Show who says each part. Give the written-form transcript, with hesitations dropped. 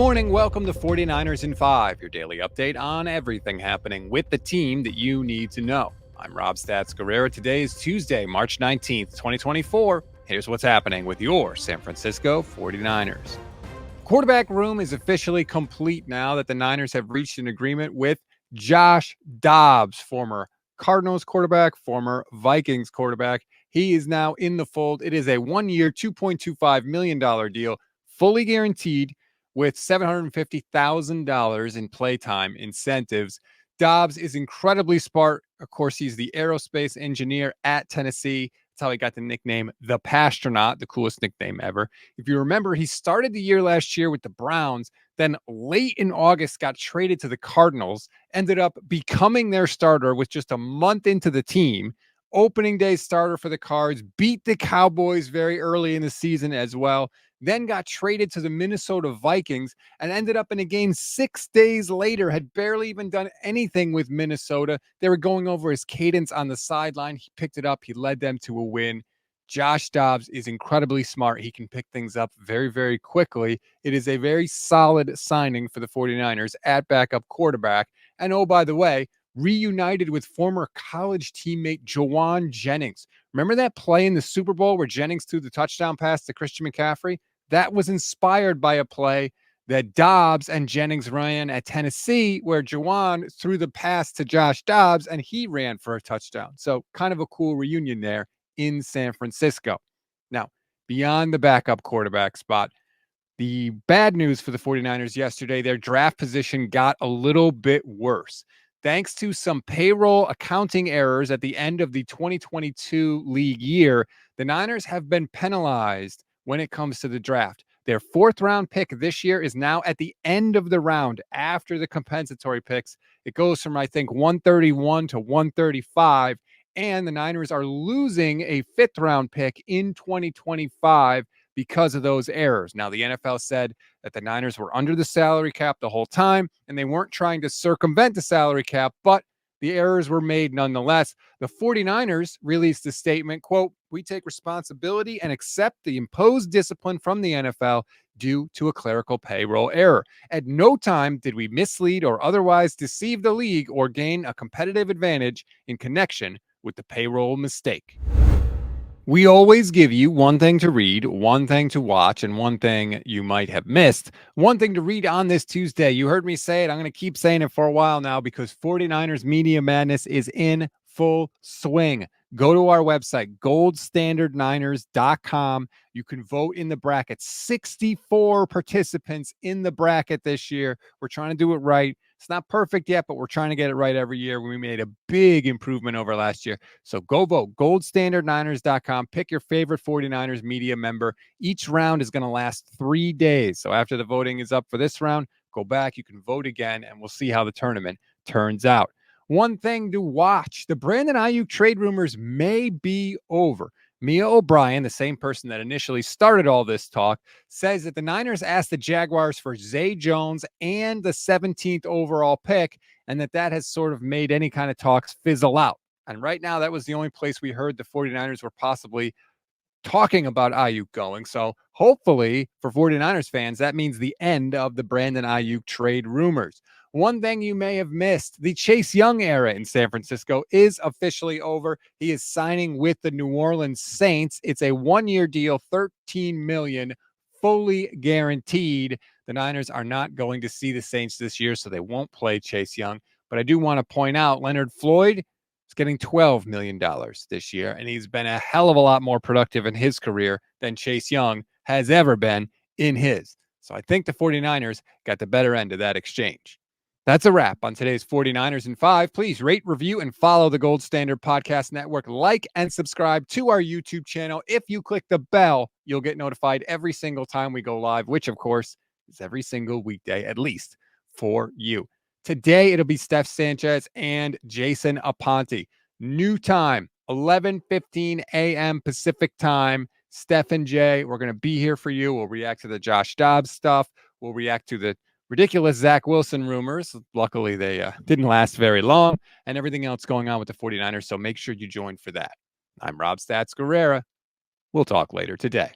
Speaker 1: morning. Welcome to 49ers in 5, your daily update on everything happening with the team that you need to know. I'm Rob Stats Guerrera. Today is Tuesday, March 19th, 2024. Here's what's happening with your San Francisco 49ers. Quarterback room is officially complete now that the Niners have reached an agreement with Josh Dobbs, former Cardinals quarterback, former Vikings quarterback. He is now in the fold. It is a one-year, $2.25 million deal, fully guaranteed, with $750,000 in playtime incentives. Dobbs is incredibly smart. Of course, he's the aerospace engineer at Tennessee. That's how he got the nickname the Pastronaut, the coolest nickname ever. If you remember, he started the year last year with the Browns, then late in August got traded to the Cardinals, ended up becoming their starter with just a month into the team. Opening day starter for the Cards, beat the Cowboys very early in the season as well, then got traded to the Minnesota Vikings and ended up in a game 6 days later, had barely even done anything with Minnesota. They were going over his cadence on the sideline. He picked it up. He led them to a win. Josh Dobbs is incredibly smart. He can pick things up very, very quickly. It is a very solid signing for the 49ers at backup quarterback. And oh, by the way, reunited with former college teammate Juwan Jennings. Remember that play in the Super Bowl where Jennings threw the touchdown pass to Christian McCaffrey? That was inspired by a play that Dobbs and Jennings ran at Tennessee, where Juwan threw the pass to Josh Dobbs and he ran for a touchdown. So kind of a cool reunion there in San Francisco. Now, beyond the backup quarterback spot, the bad news for the 49ers yesterday, their draft position got a little bit worse. Thanks to some payroll accounting errors at the end of the 2022 league year, the Niners have been penalized when it comes to the draft. Their fourth round pick this year is now at the end of the round after the compensatory picks. It goes from, I think, 131 to 135, and the Niners are losing a fifth round pick in 2025 because of those errors. Now, the NFL said that the Niners were under the salary cap the whole time, and they weren't trying to circumvent the salary cap, but the errors were made nonetheless. The 49ers released a statement, quote, "We take responsibility and accept the imposed discipline from the NFL due to a clerical payroll error. At no time did we mislead or otherwise deceive the league or gain a competitive advantage in connection with the payroll mistake." We always give you one thing to read, one thing to watch, and one thing you might have missed. One thing to read on this Tuesday. You heard me say it. I'm going to keep saying it for a while now because 49ers Media Madness is in full swing. Go to our website, goldstandardniners.com. You can vote in the bracket. 64 participants in the bracket this year. We're trying to do it right. It's not perfect yet, but we're trying to get it right every year. We made a big improvement over last year. So go vote, goldstandardniners.com. Pick your favorite 49ers media member. Each round is going to last 3 days. So after the voting is up for this round, go back. You can vote again, and we'll see how the tournament turns out. One thing to watch, the Brandon Ayuk trade rumors may be over. Mia O'Brien, the same person that initially started all this talk, says that the Niners asked the Jaguars for Zay Jones and the 17th overall pick, and that has sort of made any kind of talks fizzle out. And right now, that was the only place we heard the 49ers were possibly talking about Ayuk going. So hopefully for 49ers fans, that means the end of the Brandon Ayuk trade rumors. One thing you may have missed, the Chase Young era in San Francisco is officially over. He is signing with the New Orleans Saints. It's a one-year deal, $13 million, fully guaranteed. The Niners are not going to see the Saints this year, so they won't play Chase Young. But I do want to point out Leonard Floyd is getting $12 million this year, and he's been a hell of a lot more productive in his career than Chase Young has ever been in his. So I think the 49ers got the better end of that exchange. That's a wrap on today's 49ers in 5. Please rate, review, and follow the Gold Standard Podcast Network. Like and subscribe to our YouTube channel. If you click the bell, you'll get notified every single time we go live, which, of course, is every single weekday, at least for you. Today, it'll be Steph Sanchez and Jason Aponte. New time, 11:15 a.m. Pacific time. Steph and Jay, we're going to be here for you. We'll react to the Josh Dobbs stuff. We'll react to the ridiculous Zach Wilson rumors. Luckily, they didn't last very long, and everything else going on with the 49ers. So make sure you join for that. I'm Rob Stats Guerrera. We'll talk later today.